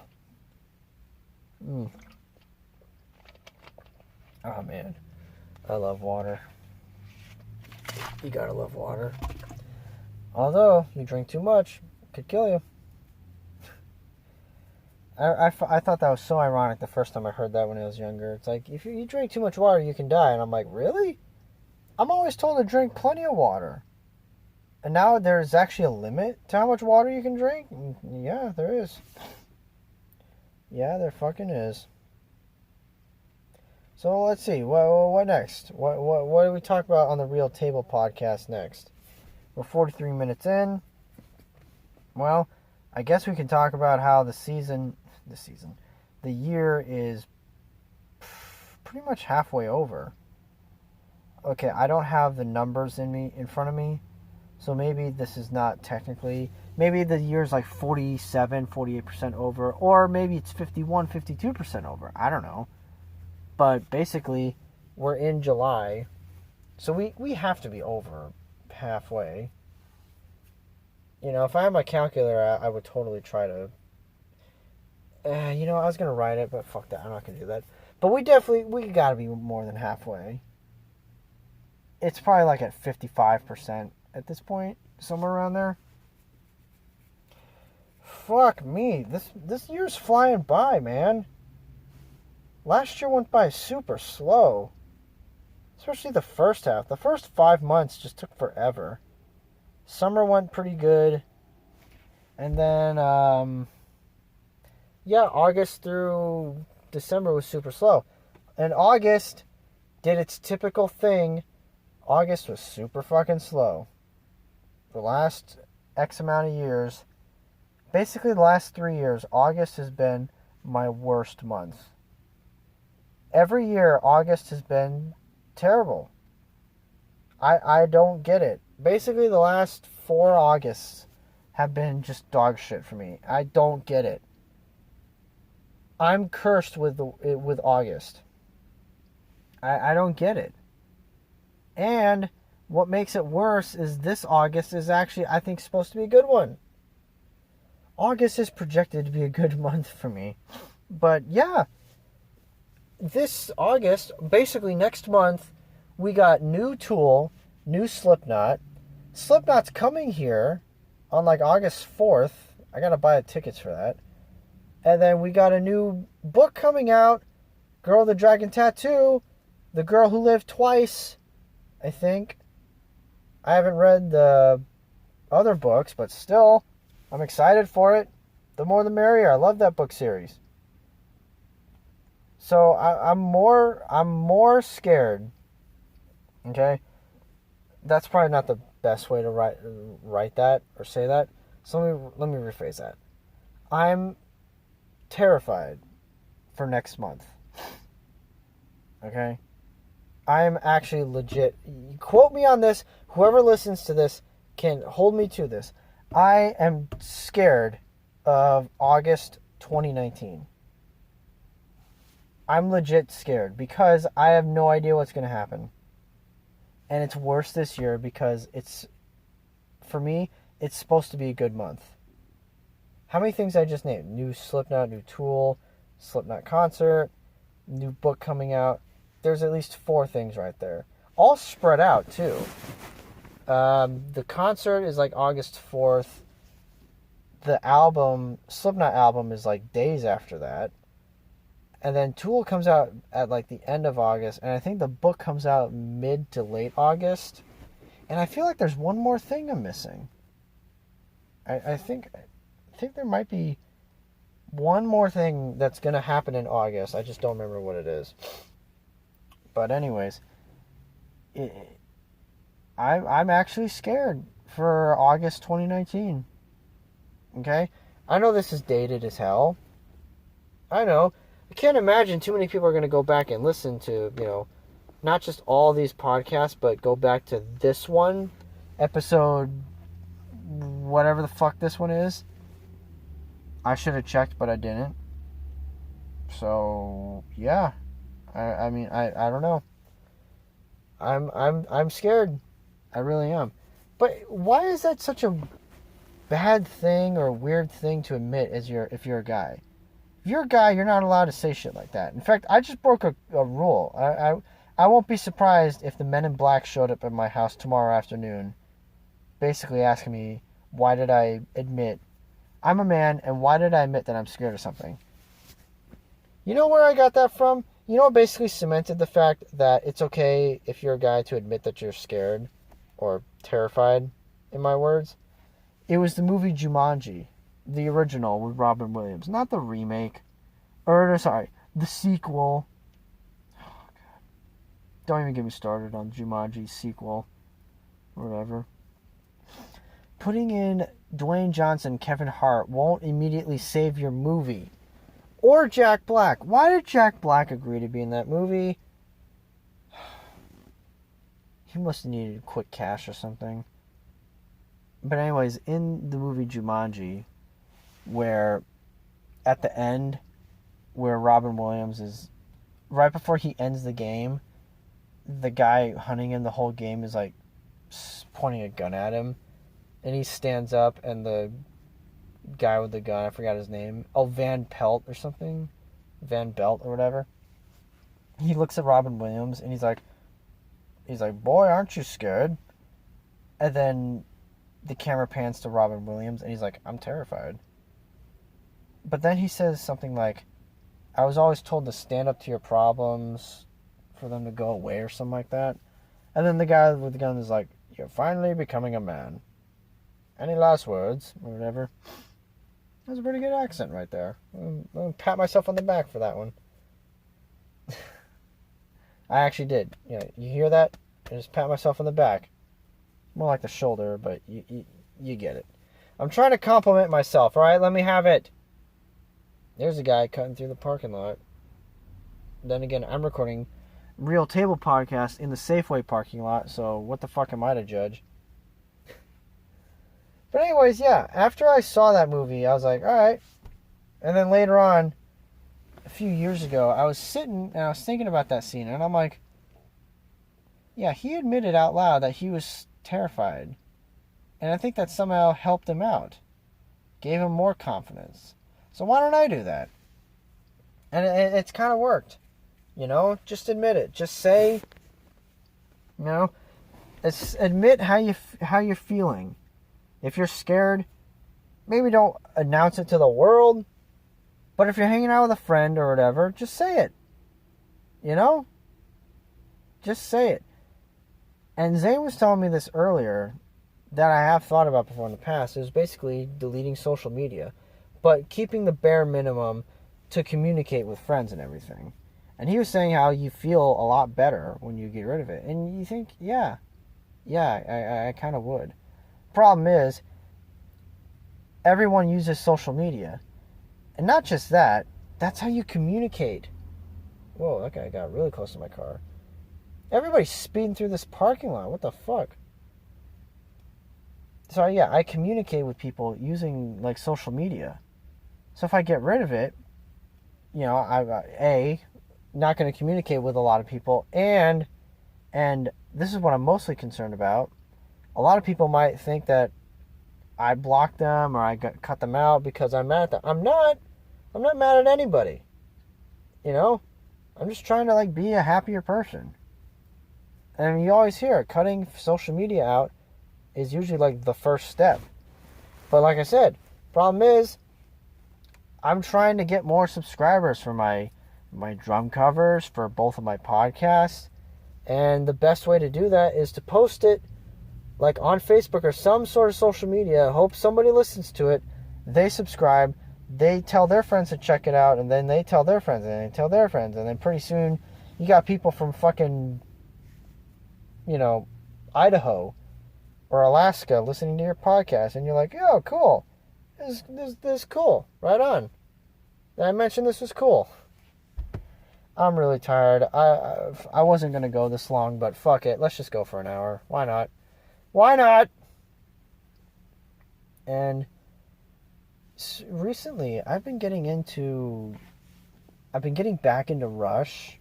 Oh, man. I love water. You gotta love water. Although, you drink too much, it could kill you. I thought that was so ironic the first time I heard that when I was younger. It's like, if you drink too much water, you can die. And I'm like, really? I'm always told to drink plenty of water. And now there's actually a limit to how much water you can drink? Yeah, there is. Yeah, there fucking is. So let's see. What next? What do we talk about on the Real Table podcast next? We're 43 minutes in. Well, I guess we can talk about how the year is pretty much halfway over. Okay, I don't have the numbers in front of me, so maybe this is not technically, maybe the year's like 47, 48% over, or maybe it's 51, 52% over. I don't know. But basically, we're in July, so we have to be over halfway. You know, if I had my calculator, I would totally try to... I was going to write it, but fuck that. I'm not going to do that. But we got to be more than halfway. It's probably like at 55% at this point, somewhere around there. Fuck me. This year's flying by, man. Last year went by super slow. Especially the first half. The first 5 months just took forever. Summer went pretty good. And then, August through December was super slow. And August did its typical thing. August was super fucking slow. The last X amount of years, basically the last 3 years, August has been my worst month. Every year, August has been terrible. I don't get it. Basically, the last 4 Augusts have been just dog shit for me. I don't get it. I'm cursed with August. I don't get it. And what makes it worse is this August is actually, I think, supposed to be a good one. August is projected to be a good month for me. But yeah, this August, basically next month, we got new Tool, new Slipknot. Slipknot's coming here on like August 4th. I gotta buy tickets for that. And then we got a new book coming out, Girl with the Dragon Tattoo, The Girl Who Lived Twice, I think. I haven't read the other books, but still, I'm excited for it. The more the merrier. I love that book series. So I'm more scared. Okay? That's probably not the best way to write that or say that. So let me rephrase that. I'm terrified for next month. Okay? I am actually legit. Quote me on this. Whoever listens to this can hold me to this. I am scared of August 2019. I'm legit scared because I have no idea what's going to happen. And it's worse this year because for me, it's supposed to be a good month. How many things I just named? New Slipknot, new Tool, Slipknot concert, new book coming out. There's at least 4 things right there. All spread out, too. The concert is like August 4th. The Slipknot album is like days after that. And then Tool comes out at like the end of August. And I think the book comes out mid to late August. And I feel like there's one more thing I'm missing. I think there might be one more thing that's going to happen in August. I just don't remember what it is. But anyways, I'm actually scared for August 2019. Okay? I know this is dated as hell. I know. I can't imagine too many people are going to go back and listen to, not just all these podcasts, but go back to this one, episode, whatever the fuck this one is. I should have checked, but I didn't. So, yeah. I mean, I don't know. I'm scared. I really am. But why is that such a bad thing or weird thing to admit if you're a guy? If you're a guy, you're not allowed to say shit like that. In fact, I just broke a rule. I won't be surprised if the Men in Black showed up at my house tomorrow afternoon, basically asking me, why did I admit I'm a man, and why did I admit that I'm scared of something? You know where I got that from? You know what basically cemented the fact that it's okay if you're a guy to admit that you're scared or terrified, in my words? It was the movie Jumanji, the original with Robin Williams, not the remake. The sequel. Oh, God. Don't even get me started on Jumanji sequel. Whatever. Putting in Dwayne Johnson, Kevin Hart won't immediately save your movie. Or Jack Black. Why did Jack Black agree to be in that movie? He must have needed quick cash or something. But anyways, in the movie Jumanji, where at the end, where Robin Williams is, right before he ends the game, the guy hunting him the whole game is like pointing a gun at him. And he stands up, and the guy with the gun, I forgot his name. Oh, Van Pelt or something? Van Belt or whatever. He looks at Robin Williams, and he's like, boy, aren't you scared? And then the camera pans to Robin Williams, and he's like, I'm terrified. But then he says something like, I was always told to stand up to your problems for them to go away or something like that. And then the guy with the gun is like, you're finally becoming a man. Any last words or whatever? That was a pretty good accent right there. I'm going to pat myself on the back for that one. I actually did. You hear that? I just pat myself on the back. More like the shoulder, but you get it. I'm trying to compliment myself. All right, let me have it. There's a guy cutting through the parking lot. Then again, I'm recording Real Table Podcast in the Safeway parking lot, so what the fuck am I to judge? But anyways, yeah, after I saw that movie, I was like, all right. And then later on, few years ago, I was sitting and I was thinking about that scene, and I'm like, yeah, he admitted out loud that he was terrified. And I think that somehow helped him out, gave him more confidence. So why don't I do that? And it's kind of worked. Just admit it. Just say, admit how you're feeling. If you're scared, maybe don't announce it to the world. But if you're hanging out with a friend or whatever, just say it. Just say it. And Zane was telling me this earlier that I have thought about before in the past. It was basically deleting social media, but keeping the bare minimum to communicate with friends and everything. And he was saying how you feel a lot better when you get rid of it. And you think, yeah, I kind of would. Problem is, everyone uses social media. And not just that, that's how you communicate. Whoa, that guy got really close to my car. Everybody's speeding through this parking lot. What the fuck? So yeah, I communicate with people using like social media. So if I get rid of it, I'm not going to communicate with a lot of people, and this is what I'm mostly concerned about. A lot of people might think that I blocked them or I cut them out because I'm mad at them. I'm not mad at anybody. I'm just trying to like be a happier person. And you always hear cutting social media out is usually like the first step. But like I said, problem is I'm trying to get more subscribers for my drum covers for both of my podcasts. And the best way to do that is to post it like on Facebook or some sort of social media. Hope somebody listens to it. They subscribe. They tell their friends to check it out. And then they tell their friends. And they tell their friends. And then pretty soon you got people from fucking, Idaho or Alaska listening to your podcast. And you're like, oh, cool. This is cool. Right on. I mentioned this was cool. I'm really tired. I wasn't going to go this long, but fuck it. Let's just go for an hour. Why not? Why not? And recently, I've been getting back into Rush.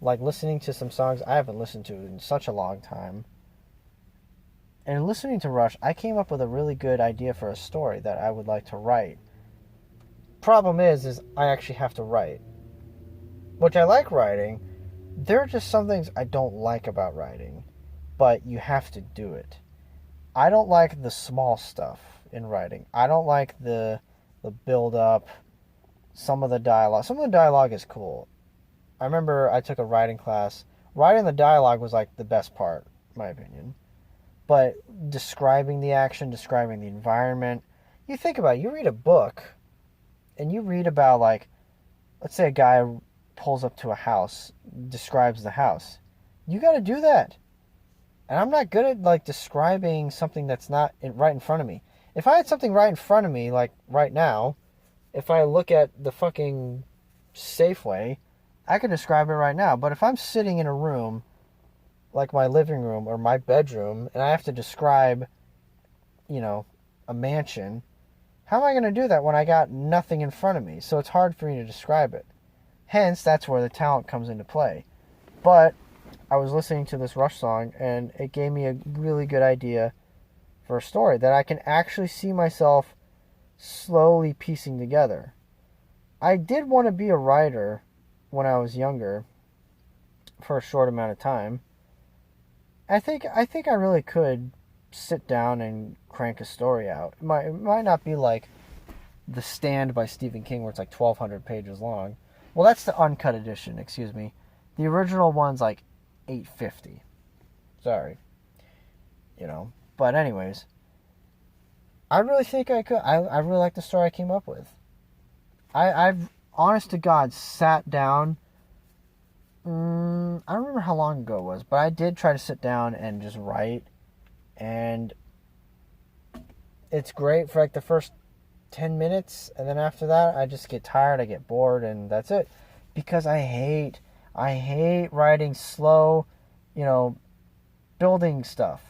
Like listening to some songs I haven't listened to in such a long time. And listening to Rush, I came up with a really good idea for a story that I would like to write. Problem is I actually have to write. Which I like writing. There are just some things I don't like about writing. But you have to do it. I don't like the small stuff in writing. I don't like the build-up, some of the dialogue. Some of the dialogue is cool. I remember I took a writing class. Writing the dialogue was like the best part, in my opinion. But describing the action, describing the environment. You think about it, you read a book, and you read about like, let's say a guy pulls up to a house, describes the house. You got to do that. And I'm not good at like describing something that's not right in front of me. If I had something right in front of me, like right now, if I look at the fucking Safeway, I could describe it right now. But if I'm sitting in a room, like my living room or my bedroom, and I have to describe, a mansion, how am I going to do that when I got nothing in front of me? So it's hard for me to describe it. Hence, that's where the talent comes into play. But I was listening to this Rush song, and it gave me a really good idea for a story that I can actually see myself slowly piecing together. I did want to be a writer when I was younger for a short amount of time. I think I really could sit down and crank a story out. It might not be like The Stand by Stephen King where it's like 1,200 pages long. Well, that's the uncut edition, excuse me. The original one's like 850. Sorry. But anyways, I really think I could. I really like the story I came up with. I've, honest to God, sat down. I don't remember how long ago it was, but I did try to sit down and just write. And it's great for like the first 10 minutes. And then after that, I just get tired, I get bored, and that's it. Because I hate writing slow, building stuff.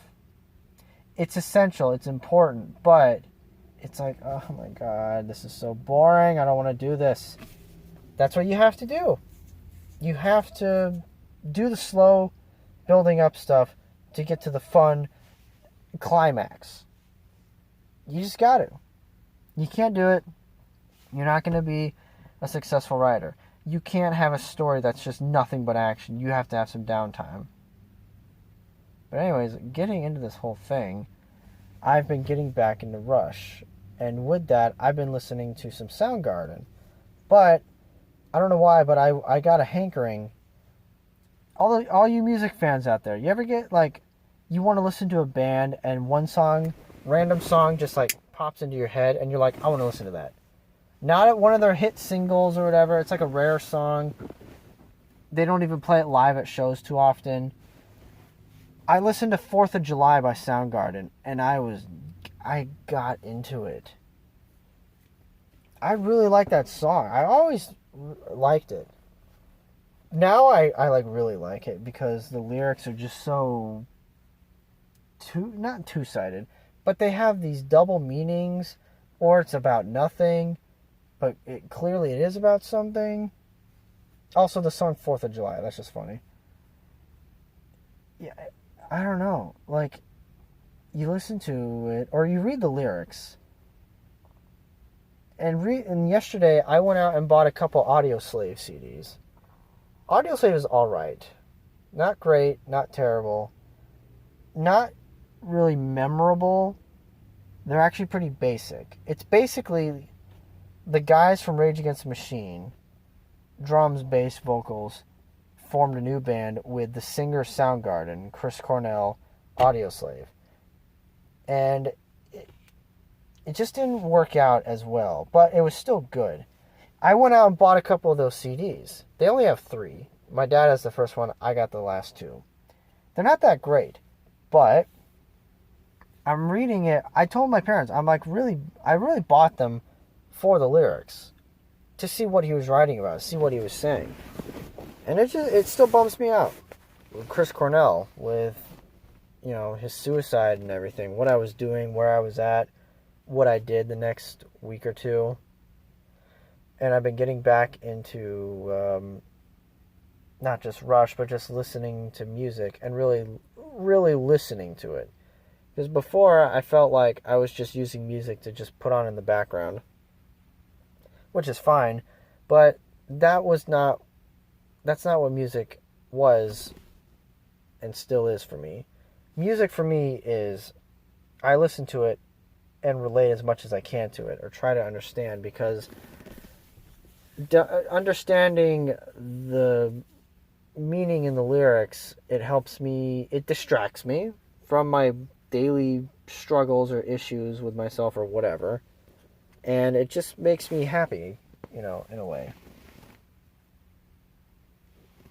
It's essential, it's important, but it's like, oh my God, this is so boring. I don't want to do this. That's what you have to do. You have to do the slow building up stuff to get to the fun climax. You just got to. You can't do it. You're not going to be a successful writer. You can't have a story that's just nothing but action. You have to have some downtime. But anyways, getting into this whole thing, I've been getting back into Rush. And with that, I've been listening to some Soundgarden. But, I don't know why, but I got a hankering. All you music fans out there, you ever get, like, you want to listen to a band and one song, random song, just, like, pops into your head and you're like, I want to listen to that. Not at one of their hit singles or whatever. It's like a rare song. They don't even play it live at shows too often. I listened to 4th of July by Soundgarden, and I got into it. I really like that song. I always liked it. Now I like really like it because the lyrics are just so not two-sided, but they have these double meanings, or it's about nothing, but clearly it is about something. Also, the song 4th of July, that's just funny. Yeah, I don't know. Like, you listen to it, or you read the lyrics. And yesterday, I went out and bought a couple Audioslave CDs. Audioslave is alright. Not great, not terrible. Not really memorable. They're actually pretty basic. It's basically the guys from Rage Against the Machine, drums, bass, vocals, formed a new band with the singer Soundgarden, Chris Cornell, Audioslave. And it just didn't work out as well, but it was still good. I went out and bought a couple of those CDs. They only have 3. My dad has the first one. I got the last 2. They're not that great, but I'm reading it. I told my parents, I really bought them for the lyrics to see what he was writing about, see what he was saying. And it still bums me out. Chris Cornell with, his suicide and everything, what I was doing, where I was at, what I did the next week or two. And I've been getting back into not just Rush, but just listening to music and really, really listening to it. Because before, I felt like I was just using music to just put on in the background, which is fine, but that's not what music was and still is for me. Music for me is, I listen to it and relate as much as I can to it, or try to understand, because understanding the meaning in the lyrics, it distracts me from my daily struggles or issues with myself or whatever, and it just makes me happy, in a way.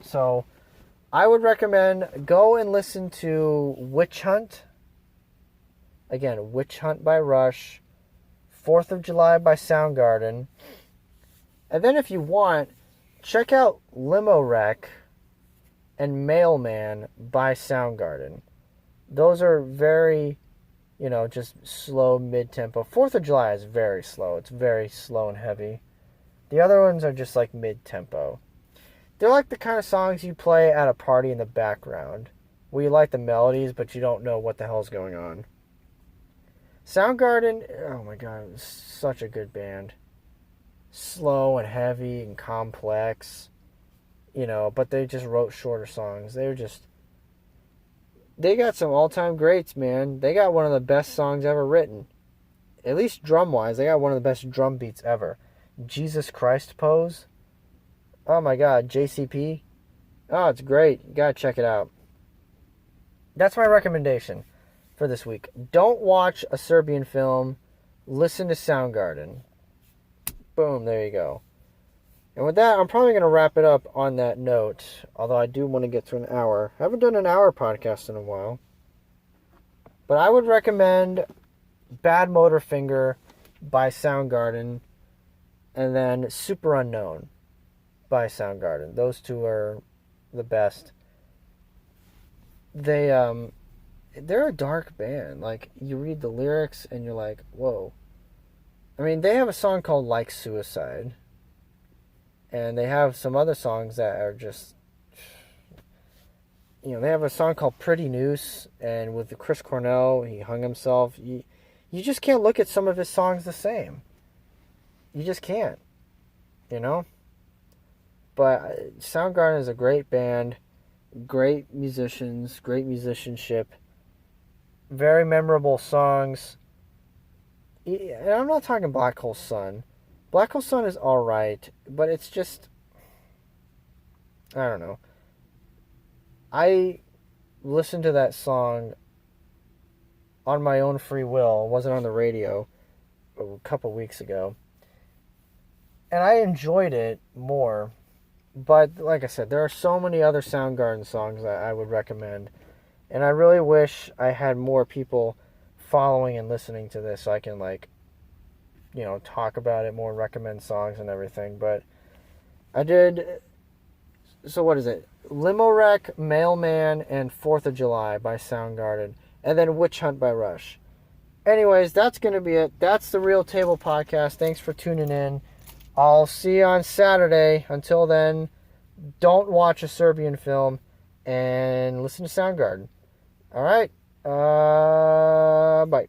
So I would recommend go and listen to Witch Hunt. Again, Witch Hunt by Rush, 4th of July by Soundgarden. And then if you want, check out Limo Wreck and Mailman by Soundgarden. Those are very, just slow, mid-tempo. 4th of July is very slow. It's very slow and heavy. The other ones are just like mid-tempo. They're like the kind of songs you play at a party in the background, where you like the melodies, but you don't know what the hell's going on. Soundgarden, oh my god, it was such a good band. Slow and heavy and complex, but they just wrote shorter songs. They got some all-time greats, man. They got one of the best songs ever written. At least drum-wise, they got one of the best drum beats ever. Jesus Christ Pose. Oh my god, JCP. Oh, it's great. You gotta check it out. That's my recommendation for this week. Don't watch a Serbian film. Listen to Soundgarden. Boom, there you go. And with that, I'm probably going to wrap it up on that note, although I do want to get to an hour. I haven't done an hour podcast in a while. But I would recommend Bad Motorfinger by Soundgarden, and then Super Unknown by Soundgarden. Those two are the best. They're a dark band. Like, you read the lyrics and you're like, whoa. I mean, they have a song called Like Suicide. And they have some other songs that are just, they have a song called Pretty Noose, and with Chris Cornell, he hung himself. You just can't look at some of his songs the same. You just can't, But Soundgarden is a great band, great musicians, great musicianship, very memorable songs. And I'm not talking Black Hole Sun. Black Hole Sun is alright, but it's just, I don't know. I listened to that song on my own free will. It wasn't on the radio a couple weeks ago. And I enjoyed it more. But like I said, there are so many other Soundgarden songs that I would recommend. And I really wish I had more people following and listening to this so I can, talk about it more, recommend songs and everything. But I did. So what is it? Limo Wreck, Mailman, and 4th of July by Soundgarden. And then Witch Hunt by Rush. Anyways, that's going to be it. That's the Real Table Podcast. Thanks for tuning in. I'll see you on Saturday. Until then, don't watch a Serbian film and listen to Soundgarden. All right. Bye.